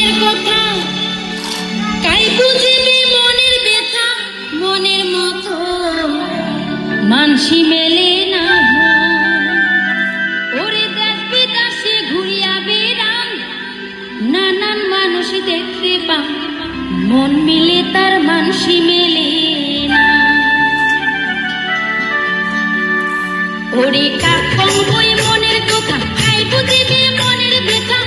মনের কথা কাই বুঝিবে মনের ব্যথা মনের মতো মানসি মেলে না ওরে দেশ বিদেশে ঘুরিয়া বেড়ান নানান মানুষ দেখতে পান মন মিলে তার মানসি মেলে না ওরে কাকন ওই মনের কথা কাই বুঝিবে মনের ব্যথা